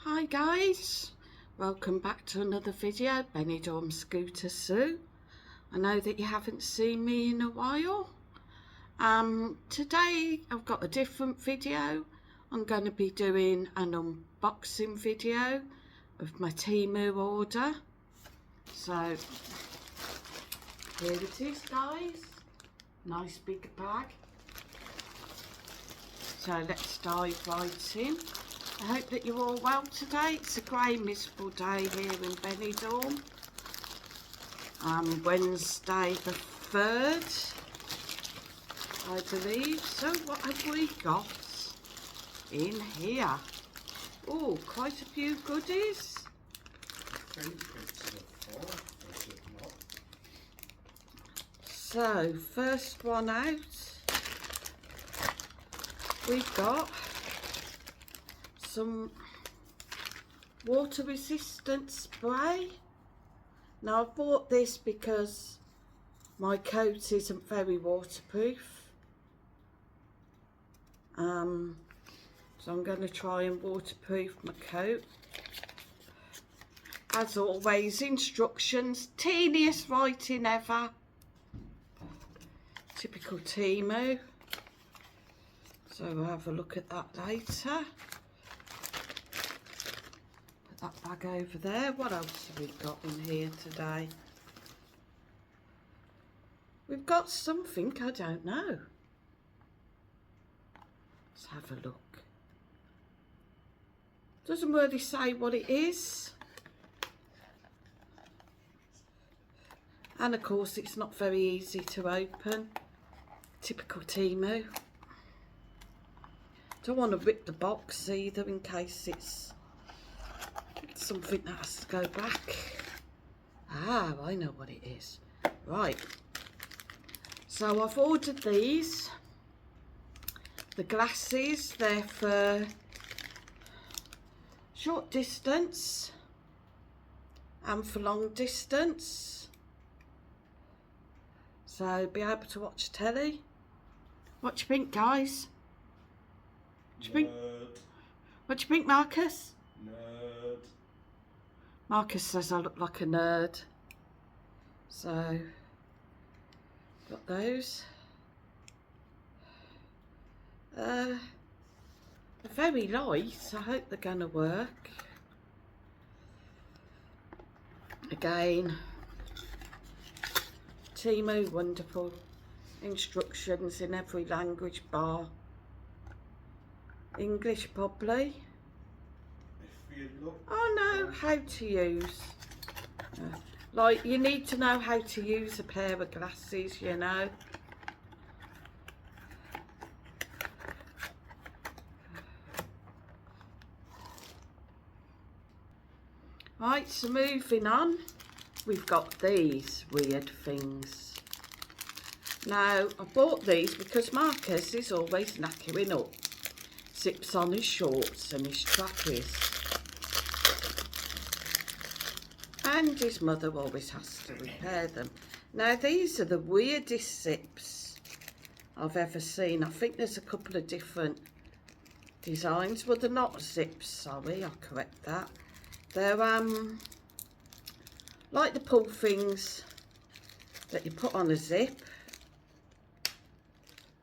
Hi guys, welcome back to another video. Benidorm Scooter Sue. I know that you haven't seen me in a while. Today I've got a different video. I'm going to be doing an unboxing video of my Temu order. So here it is guys, nice big bag. So let's dive right in. I hope that you're all well today. It's a grey, miserable day here in Benidorm. Wednesday the 3rd, I believe. So what have we got in here? Oh, quite a few goodies. I think it's the 4th, is it not? So, first one out, we've got some water resistant spray. Now I've bought this because my coat isn't very waterproof, so I'm going to try and waterproof my coat. As always, instructions, teeniest writing ever, typical Temu, so we'll have a look at that later. That bag over there. What else have we got in here today? We've got something, I don't know. Let's have a look. Doesn't really say what it is. And of course it's not very easy to open. Typical Temu. Don't want to rip the box either in case it's something that has to go back. Ah, I know what it is. Right. So I've ordered these. The glasses, they're for short distance and for long distance. So be able to watch telly. What do you think, guys? What do you think? What do you think, Marcus? Nerd. Marcus says I look like a nerd. So, got those. They're very light. I hope they're going to work. Again, Temu, wonderful instructions in every language bar English probably. Oh no, how to use. Like, you need to know how to use a pair of glasses, you know. Right, so moving on, we've got these weird things. Now, I bought these because Marcus is always knackering up. Zips on his shorts and his trackies. And his mother always has to repair them. Now these are the weirdest zips I've ever seen. I think there's a couple of different designs. Well, they're not zips, sorry, I'll correct that. They're like the pull things that you put on a zip.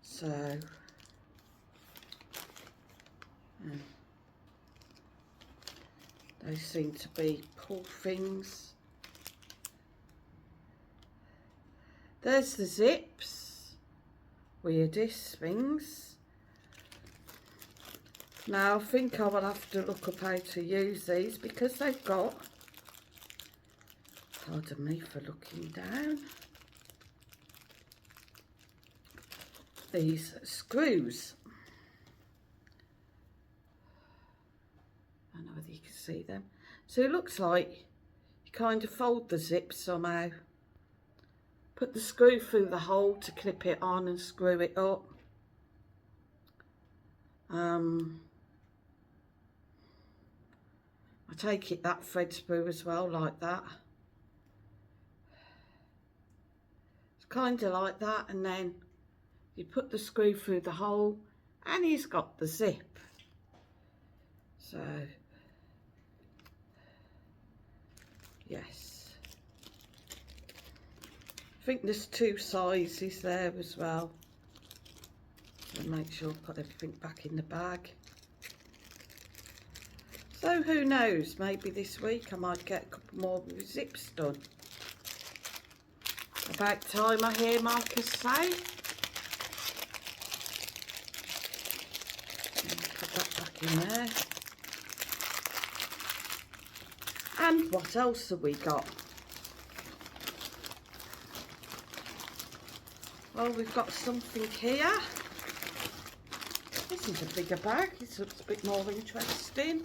So those seem to be pull things. There's the zips. Weirdest things. Now I think I will have to look up how to use these because they've got, pardon me for looking down, these screws. I don't know whether you can see them. So it looks like you kind of fold the zip somehow. Put the screw through the hole to clip it on and screw it up. I take it that threads through as well, like that. It's kind of like that, and then you put the screw through the hole and he's got the zip. So Yes. I think there's 2 sizes there as well. So make sure I put everything back in the bag. So who knows, maybe this week I might get a couple more zips done. About time, I hear Marcus say. Put that back in there. And what else have we got? Well, we've got something here. This is a bigger bag. This looks a bit more interesting.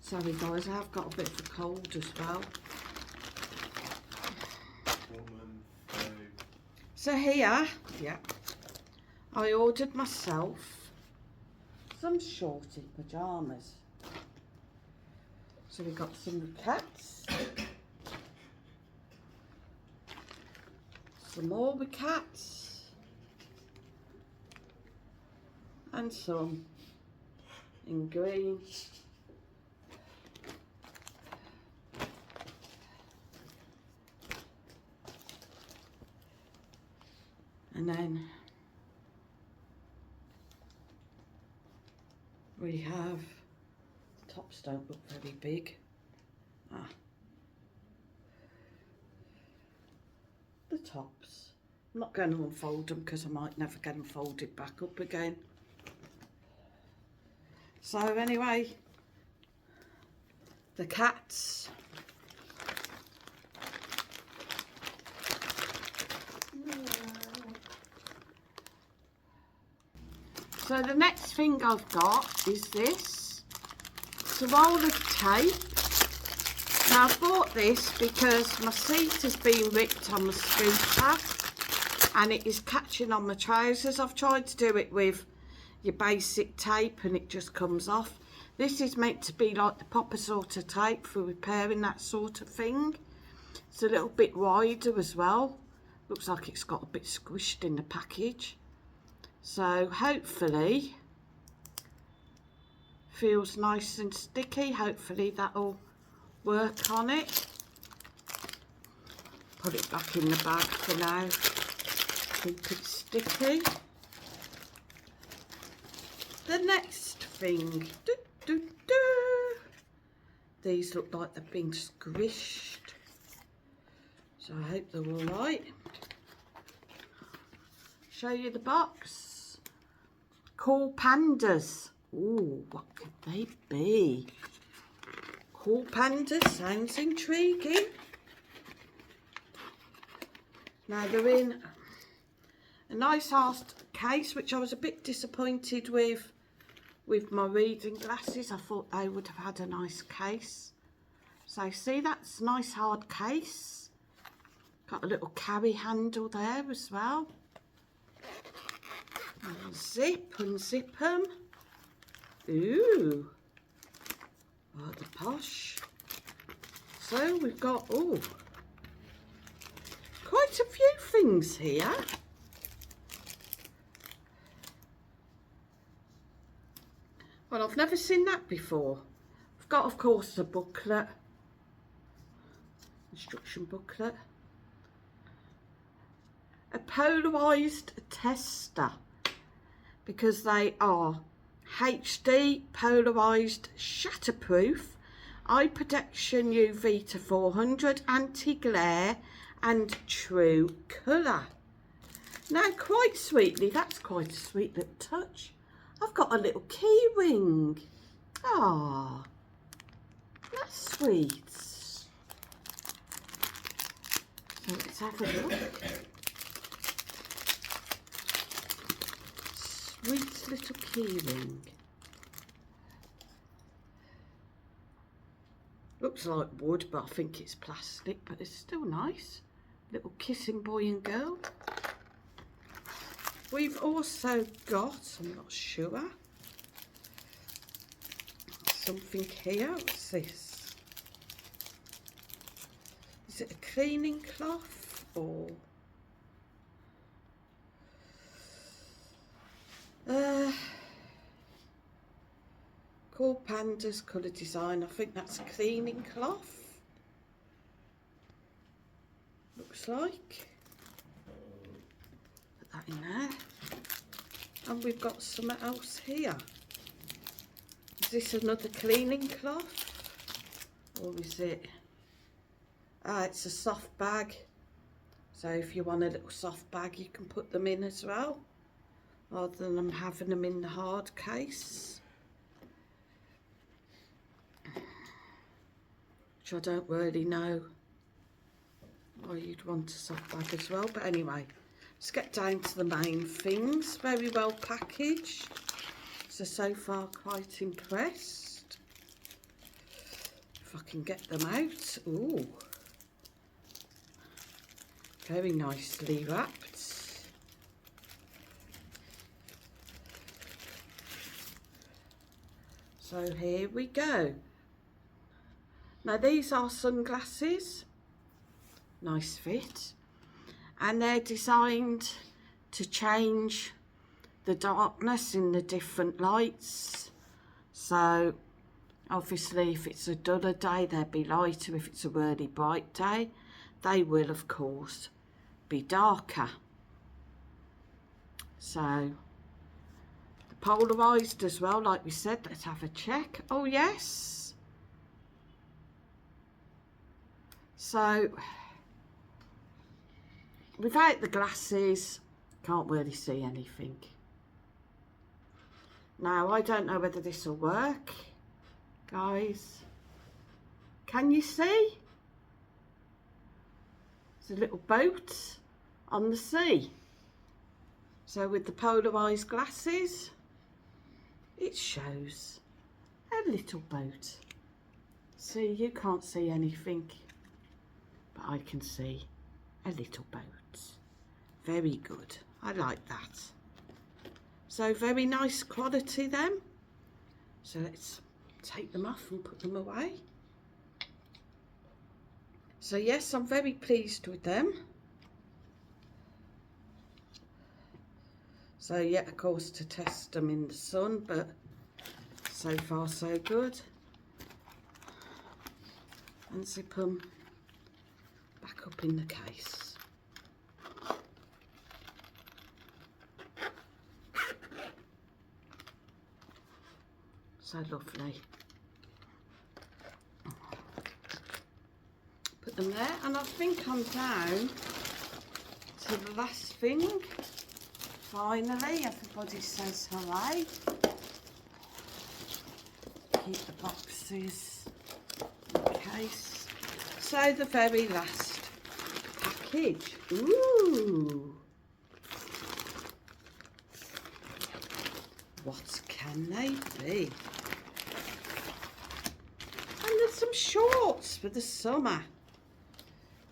Sorry guys, I have got a bit of a cold as well. So here, yeah, I ordered myself some shorty pyjamas. So we got some cats, some more with cats, and some in green. And then we have, tops don't look very big. The tops. I'm not going to unfold them because I might never get them folded back up again. So anyway, the cats. So the next thing I've got is this. It's a roll of tape. Now I bought this because my seat has been ripped on the scooter and it is catching on my trousers. I've tried to do it with your basic tape and it just comes off. This is meant to be like the proper sort of tape for repairing that sort of thing. It's a little bit wider as well. Looks like it's got a bit squished in the package. So hopefully, feels nice and sticky. Hopefully that'll work on it. Put it back in the bag for now. Keep it sticky. The next thing. These look like they've been squished. So I hope they're all right. Show you the box. Cool pandas. Ooh, what could they be? Cool pandas sounds intriguing. Now they're in a nice asked case, which I was a bit disappointed with my reading glasses. I thought they would have had a nice case. So see, that's a nice hard case. Got a little carry handle there as well. Unzip them. Ooh, rather posh. So we've got, oh, quite a few things here. Well, I've never seen that before. I've got, of course, the booklet, instruction booklet, a polarised tester, because they are HD polarised shatterproof, eye protection UV to 400, anti-glare and true colour. Now quite sweetly, that's quite a sweet little touch, I've got a little key ring. Ah, that's sweet. So let's have a look. Sweet little key ring. Looks like wood, but I think it's plastic, but it's still nice. Little kissing boy and girl. We've also got, I'm not sure, something here. What's this? Is it a cleaning cloth or? Cool Pandas colour design. I think that's a cleaning cloth. Looks like. Put that in there. And we've got something else here. Is this another cleaning cloth? Or is it? Ah, it's a soft bag. So if you want a little soft bag, you can put them in as well, rather than them having them in the hard case. Which I don't really know why you'd want a soft bag as well. But anyway, let's get down to the main things. Very well packaged. So far quite impressed. If I can get them out. Ooh. Very nicely wrapped. So here we go. Now these are sunglasses. Nice fit. And they're designed to change the darkness in the different lights. So obviously if it's a duller day, they'll be lighter. If it's a really bright day, they will of course be darker. So the polarized as well, like we said. Let's have a check. Oh yes. So without the glasses, can't really see anything. Now I don't know whether this will work, guys. Can you see? It's a little boat on the sea. So with the polarised glasses, it shows a little boat. See, you can't see anything, but I can see a little boat. Very good. I like that. So very nice quality then. So let's take them off and put them away. So yes, I'm very pleased with them. So yeah, of course, to test them in the sun, but so far so good. And zip them back up in the case. So lovely. Put them there, and I think I'm down to the last thing. Finally, everybody says hooray. Keep the boxes in the case. So the very last package. Ooh. What can they be? And there's some shorts for the summer.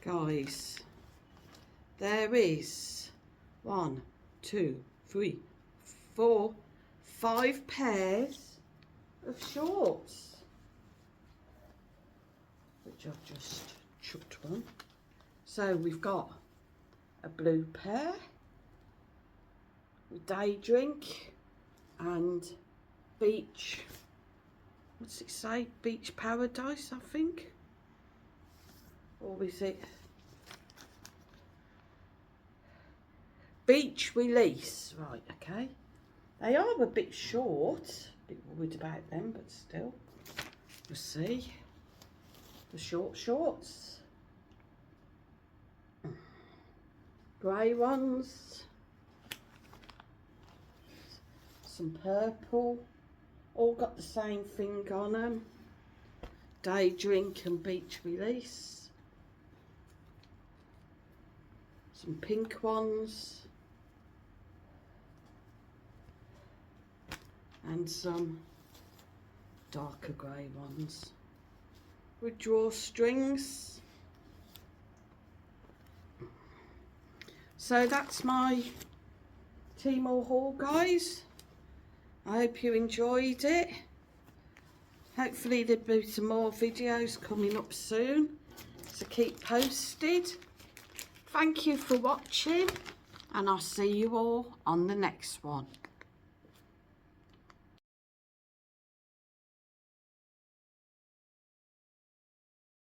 Guys, there is 1, 2, 3, 4, 5 pairs of shorts, which I've just chucked one. So we've got a blue pair with day drink and beach, what's it say, beach paradise I think, or is it beach release? Right, okay. They are a bit short, a bit worried about them, but still, we'll see. The short shorts, grey ones, some purple, all got the same thing on them, day drink and beach release. Some pink ones and some darker grey ones with drawstrings. So that's my Temu haul, guys. I hope you enjoyed it. Hopefully there'll be some more videos coming up soon, so keep posted. Thank you for watching, and I'll see you all on the next one.